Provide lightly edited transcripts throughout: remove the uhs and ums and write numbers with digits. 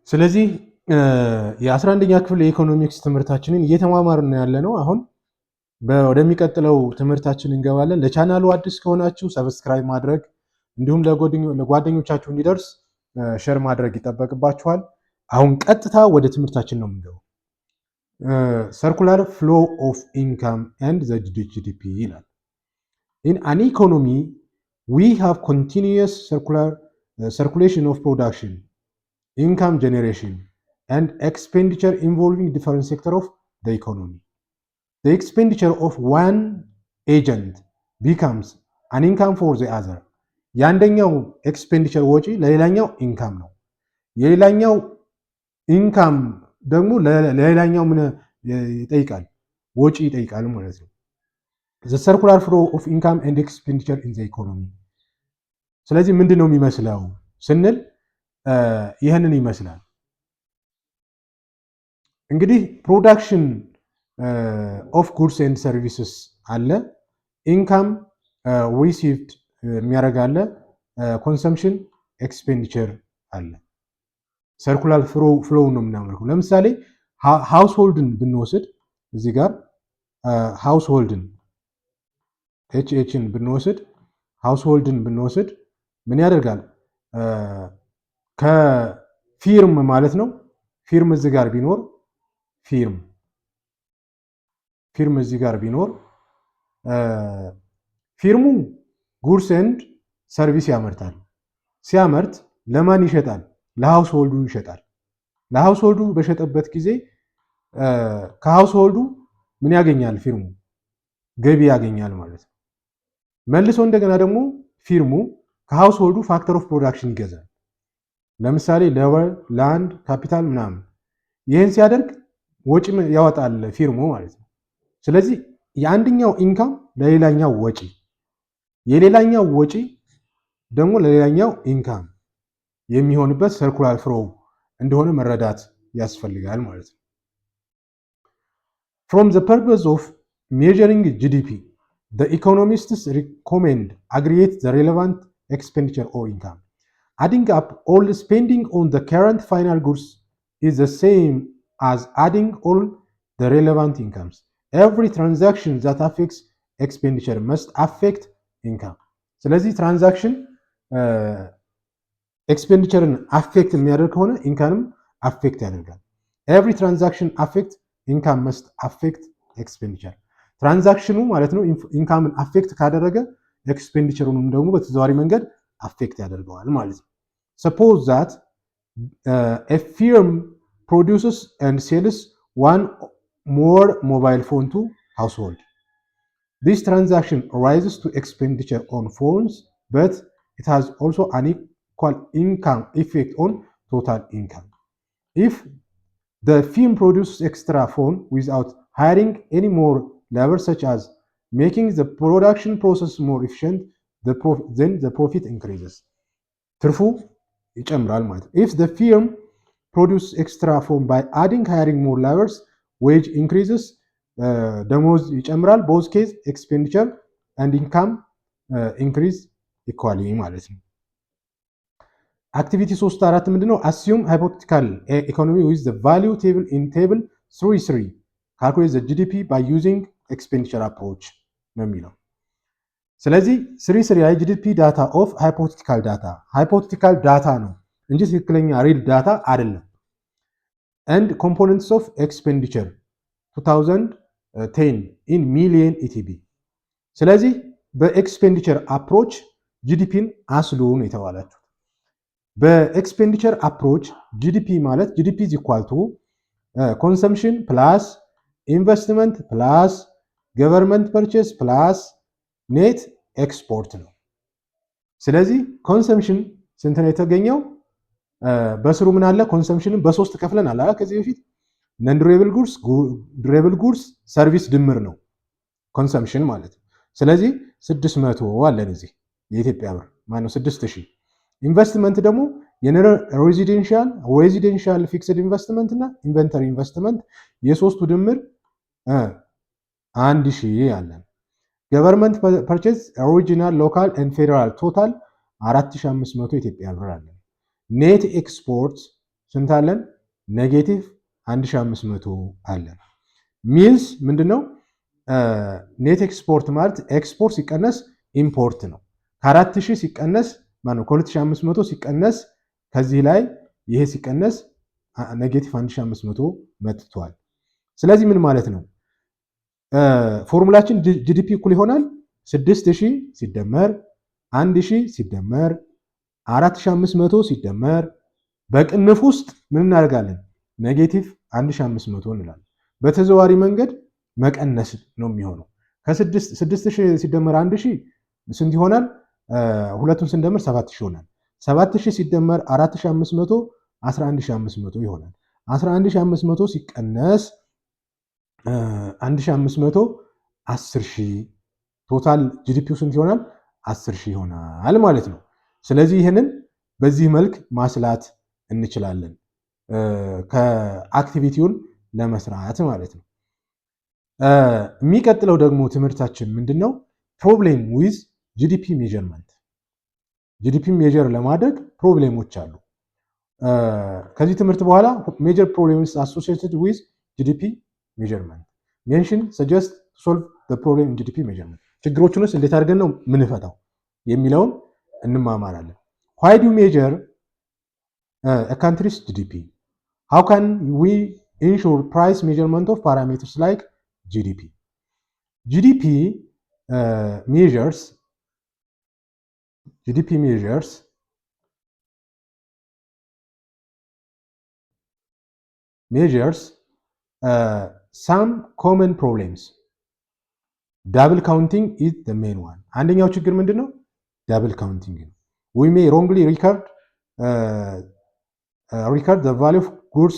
ስለዚህ የ11ኛ ክፍል የኢኮኖሚክስ ትምህርታችንን እየተማማርን ያለነው አሁን ወደሚቀጥለው ትምህርታችን እንገባለን። ለቻናሉ አዲስ ከሆናችሁ ሰብስክራይብ ማድረግ እንዲሁም ለጓደኞቻችሁ እንዲደርስ ሼር ማድረግ ይጠበቅባችኋል። አሁን ቀጥታ ወደ ትምህርታችን ነው የምንገባው። ሰርኩላር ፍሎ ኦፍ ኢንካም ኤንድ ዘ ጂዲፒ ይላል። ኢን አን ኢኮኖሚ ዊ ሃቭ ኮንቲኒየስ circulation of production, income generation, and expenditure involving different sectors of the economy. The expenditure of one agent becomes an income for the other. የአንደኛው ኤክስፔንዲቸር ወጪ ለሌላኛው ኢንካም ነው። የሌላኛው ኢንካም ደግሞ ለሌላኛው ምን ይጠይቃል? ወጪ ይጠይቃል ማለት ነው። The circular flow of income and expenditure in the economy. ስለዚህ ምንድን ነው የሚመስለው ስንል ይህንን ይመስላል። እንግዲህ ፕሮዳክሽን ኦፍ ጉድስ ኤንድ ሰርቪስስ አለ፣ ኢንካም ሪሲቭድ የሚያደርግ አለ፣ ኮንሰምፕሽን ኤክስፔንዲቸር አለ። ሰርኩላር ፍሎው ነው የምናመልከው። ለምሳሌ ሃውስሆልድን ብንወስድ እዚህ ጋር ሃውስሆልድን ኤችን ብንወስድ ሃውስሆልድን ብንወስድ ምን ያደርጋል? ከፊርም ማለት ነው። ፊርም እዚህ ጋር ቢኖር ፊርም እዚህ ጋር ቢኖር ፊርሙ ጉድስ ኤንድ ሰርቪስ ያመርታል። ሲያመርት ለማን ይሸጣል? ለሃውስሆልዱ ይሸጣል። ለሃውስሆልዱ በሸጠበት ጊዜ ከሃውስሆልዱ ምን ያገኛል? ፊርሙ ገቢ ያገኛል ማለት ነው። መልሶ እንደገና ደግሞ ፊርሙ ከሃውስሆልዱ ፋክተር ኦፍ ፕሮዳክሽን ይገዛል። ለምሳሌ ሌበር፣ ላንድ፣ ካፒታል ምናምን። ይህን ሲያደርግ ወጪ ያወጣል ፊርሙ ማለት ነው። ስለዚህ የአንደኛው ኢንካም ለሌላኛው ወጪ፣ የሌላኛው ወጪ ደግሞ ለሌላኛው ኢንካም የሚሆንበት ሰርኩላር ፍሎው እንደሆነ መረዳት ያስፈልጋል ማለት ነው። From the purpose of measuring GDP, the economists recommend aggregate the relevant expenditure or income. Adding up all spending on the current final goods is the same as adding all the relevant incomes. Every transaction that affects expenditure must affect income. ስለዚህ ትራንዛክሽን ኤክስፔንዲቸርን አፌክት የሚያደርግ ከሆነ ኢንካምም አፌክት ያደርጋል። ኤቭሪ ትራንዛክሽን አፌክት ኢንካም መስት አፌክት ኤክስፔንዲቸር። ትራንዛክሽኑ ማለት ነው ኢንካምን አፌክት ካደረገ ኤክስፔንዲቸሩንም ደግሞ በተዘዋዋሪ መንገድ አፌክት ያደርገዋል ማለት ነው። ሰፖዝ ዛት ኤ ፊርም ፕሮዲውስስ ኤንድ ሴልስ ዋን ሞር ሞባይል ፎን ቱ ሃውስሆልድ። This transaction rises to expenditure on phones, but it has also an equal income effect on total income. If the firm produces extra phone without hiring any more labor, such as making the production process more efficient, then the profit increases. ትርፉ ይጨምራል ማለት ነው። If the firm produces extra phone by hiring more laborers, wage increases. ደሞዝ ይጨምራል። ቦዝ ኬዝ ኤክስፔንዲቸር ኤንድ ኢንካም ኢንክሪዝ ኢኳሊ ማለት ነው። አክቲቪቲ 3.4 ምንድነው? አሲዩም ሃይፖቴቲካል ኢኮኖሚ ዊዝ ዘ ቫልዩ ቴብል ኢን ቴብል 3 ካልኩሌት ዘ ጂዲፒ ባይ ዩዚንግ ኤክስፔንዲቸር አፕሮች ነው የሚለው። ስለዚህ 3 ላይ ጂዲፒ ዳታ ኦፍ ሃይፖቴቲካል ዳታ ነው እንጂ ትክክለኛ ሪል ዳታ አይደለም። ኤንድ ኮምፖነንትስ ኦፍ ኤክስፔንዲቸር 2010 ኢን ሚሊየን ኢቲቢ። ስለዚህ በኤክስፔንዲቸር አፕሮች ጂዲፒን አስሉ ነው የተባላችሁ። በኤክስፔንዲቸር አፕሮች ጂዲፒ ማለት ጂዲፒ ኢዝ ኢኳል ቱ ኮንሰምፕሽን ፕላስ ኢንቨስትመንት ፕላስ ገቨርንመንት ፐርቼስ ፕላስ ኔት ኤክስፖርት ነው። ስለዚህ ኮንሰምፕሽን ስንት ነው የተገኘው? በስሩ ምን አለ? ኮንሰምፕሽንን በሶስት ከፍለን አለ ከዚህ በፊት ነን ዱሬብል ጉድስ፣ ዱሬብል ጉድስ፣ ሰርቪስ ድምር ነው ኮንሰምፕሽን ማለት ነው። ስለዚህ 600 አለን እዚህ የኢትዮጵያ ብር ማነው 6000። ኢንቨስትመንት ደግሞ ሬዚደንሻል ፊክስድ ኢንቨስትመንት እና ኢንቨንተሪ ኢንቨስትመንት የሶስቱ ድምር 1000 አለን። ገቨርንመንት ፐርቼዝ ኦሪጂናል ሎካል ኤንድ ፌደራል ቶታል 4500 ኢትዮጵያ ብር አለን። ኔት ኤክስፖርት ስንት አለን? ኔጌቲቭ 1500 አለን። ሚንስ ምንድነው? ኔት ኤክስፖርት ማለት ኤክስፖርት ሲቀነስ ኢምፖርት ነው። ከ4000 ሲቀነስ ማነው ከ2500 ሲቀነስ ከዚህ ላይ ይሄ ሲቀነስ ኔጌቲቭ 1500 መጥቷል። ስለዚህ ምን ማለት ነው? ፎርሙላችን ጂዲፒ እኩል ይሆናል 6000 ሲደመር 1000 ሲደመር 4500 ሲደመር በቅንፍ ውስጥ ምን እናደርጋለን? ኔጌቲቭ 1500 እንላለን። በተዘዋዋሪ መንገድ መቀነስ ነው የሚሆነው። ከ6000 ሲደመር 1000 ስንት ይሆናል? ሁለቱን ስንደምር 7000 ይሆናል። 7000 ሲደመር 4500 11500 ይሆናል። 11500 ሲቀነስ 1500 10000 ቶታል ጂዲፒው ስንት ይሆናል? 10000 ይሆናል ማለት ነው። ስለዚህ ይህንን በዚህ መልክ ማስላት እንችላለን ከአክቲቪቲውን ለመስራት ማለት ነው። የሚቀጥለው ደግሞ ትምህርታችን ምንድነው? ፕሮብሌም ዊዝ ጂዲፒ ሜጀርመንት። ጂዲፒ ሜጀር ለማድረግ ፕሮብሌሞች አሉ። ከዚህ ትምህርት በኋላ ሜጀር ፕሮብሌምስ አሶሲየትድ ዊዝ ጂዲፒ ሜጀርመንት ሜንሽን ሰጀስት ሶልቭ ዘ ፕሮብሌም ኢን ጂዲፒ ሜጀርመንት። ችግሮቹንስ እንዴት አድርገን ነው ምንፈታው የሚለውን እንማማራለን። ዋይ ዱ ሜጀር a country's GDP? How can we ensure price measurement of parameters like GDP? GDP measures some common problems. Double counting is the main one. አንደኛው ችግር ምንድነው? double counting ነው። We may wrongly record the value of goods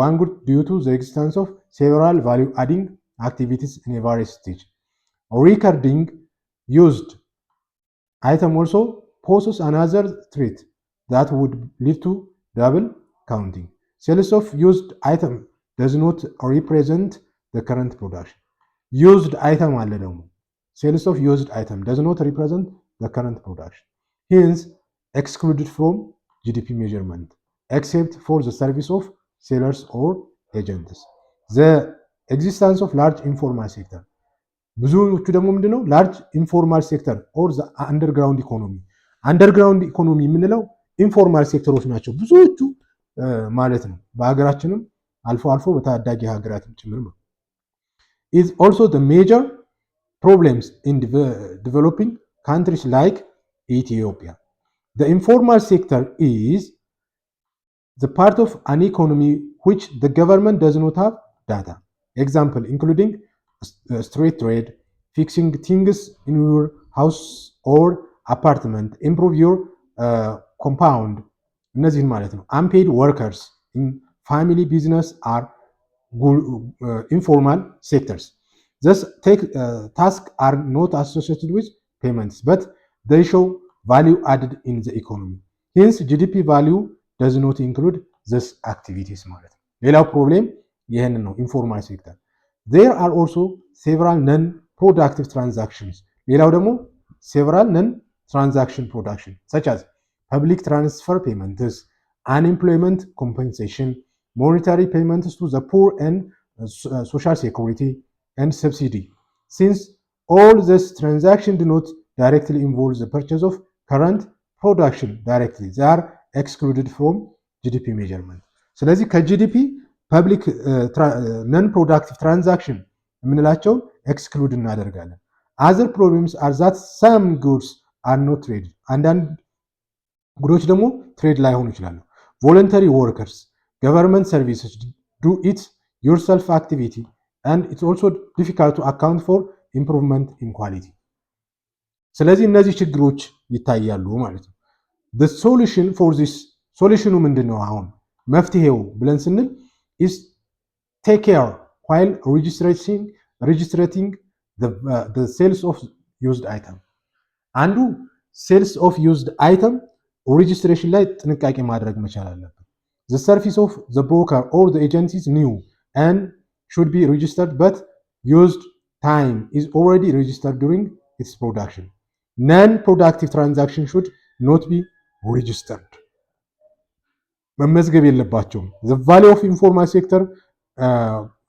one good due to the existence of several value adding activities in a various stage. Recording used item also poses another threat that would lead to double counting. Sales of used item does not represent the current production. Used item አለ ደግሞ sales of used item does not represent the current production. Hence excluded from GDP measurement except for the service of sellers or agents. The existence of large informal sector. ብዙዎቹ ደግሞ ምንድነው? ላርጅ ኢንፎርማል ሴክተር ኦር ዘ አንደርግራውንድ ኢኮኖሚ። አንደርግራውንድ ኢኮኖሚ የምንለው ኢንፎርማል ሴክተሮች ናቸው ብዙዎቹ ማለት ነው። በሀገራችንም አልፎ አልፎ በታዳጊ ሀገራትም ጭምር ነው። is also the major problems in developing countries like Ethiopia. The informal sector is the part of an economy which the government does not have data. Example including street trade, fixing things in your house or apartment, improve your compound. እነዚህን ማለት ነው። unpaid workers in family business are informal sectors. Thus tasks are not associated with payments, but they show value added in the economy. Hence GDP value does not include these activities ማለት ነው። ሌላው ፕሮብሌም ይህንን ነው፣ ኢንፎርማል ሴክተር። There are also several non-productive transactions. ሌላው ደግሞ several non-transaction production such as public transfer payments, unemployment compensation, monetary payments to the poor and social security and subsidy. Since all these transactions do not directly involve the purchase of current production directly, they are excluded from GDP measurement. ስለዚህ ከጂዲፒ ፐብሊክ ነን ፕሮዳክቲቭ ትራንዛክሽን የምንላቸው ኤክስክሉድ እናደርጋለን። አዘር ፕሮብሌምስ አር ዛት ሰም ጉድስ አር ኖት ትሬድ፣ አንዳንድ ጉዶች ደግሞ ትሬድ ላይሆኑ ይችላሉ። ቮለንተሪ ወርከርስ፣ ገቨርንመንት ሰርቪስስ ዱ ኢት ዮርሰልፍ አክቲቪቲ and it's also difficult to account for improvement in quality. ስለዚህ እነዚህ ችግሮች ይታያሉ ማለት ነው። the solution for this ሶሉሽኑ ምንድነው? አሁን መፍትሄው ብለን ስንል is take care while registering the sales of used item. አንዱ sales of used item registration ላይ ጥንቃቄ ማድረግ መቻል አለበት። the service of the broker or the agency is new and should be registered, but used time is already registered during its production. Non-productive transaction should not be registered. መመዝገብ የለባቸውም። the value of informal sector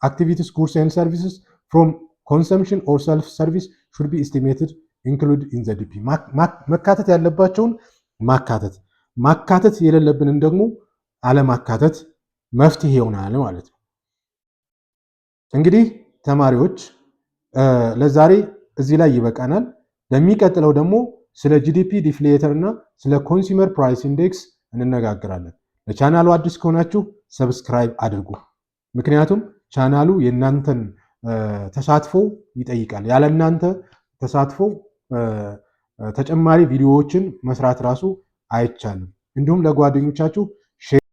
activities goods and services from consumption or self service should be estimated include in the DP መካተት ያለባቸውን ማካተት የሌለብንን ደግሞ አለማካተት መፍትሄ ይሆናል ማለት ነው። እንግዲህ ተማሪዎች ለዛሬ እዚህ ላይ ይበቃናል። በሚቀጥለው ደግሞ ስለ ጂዲፒ ዲፍሌተር እና ስለ ኮንሱመር ፕራይስ ኢንዴክስ እንነጋገራለን። ለቻናሉ አዲስ ከሆናችሁ ሰብስክራይብ አድርጉ። ምክንያቱም ቻናሉ የእናንተን ተሳትፎ ይጠይቃል። ያለ እናንተ ተሳትፎ ተጨማሪ ቪዲዮዎችን መስራት ራሱ አይቻልም። እንዲሁም ለጓደኞቻችሁ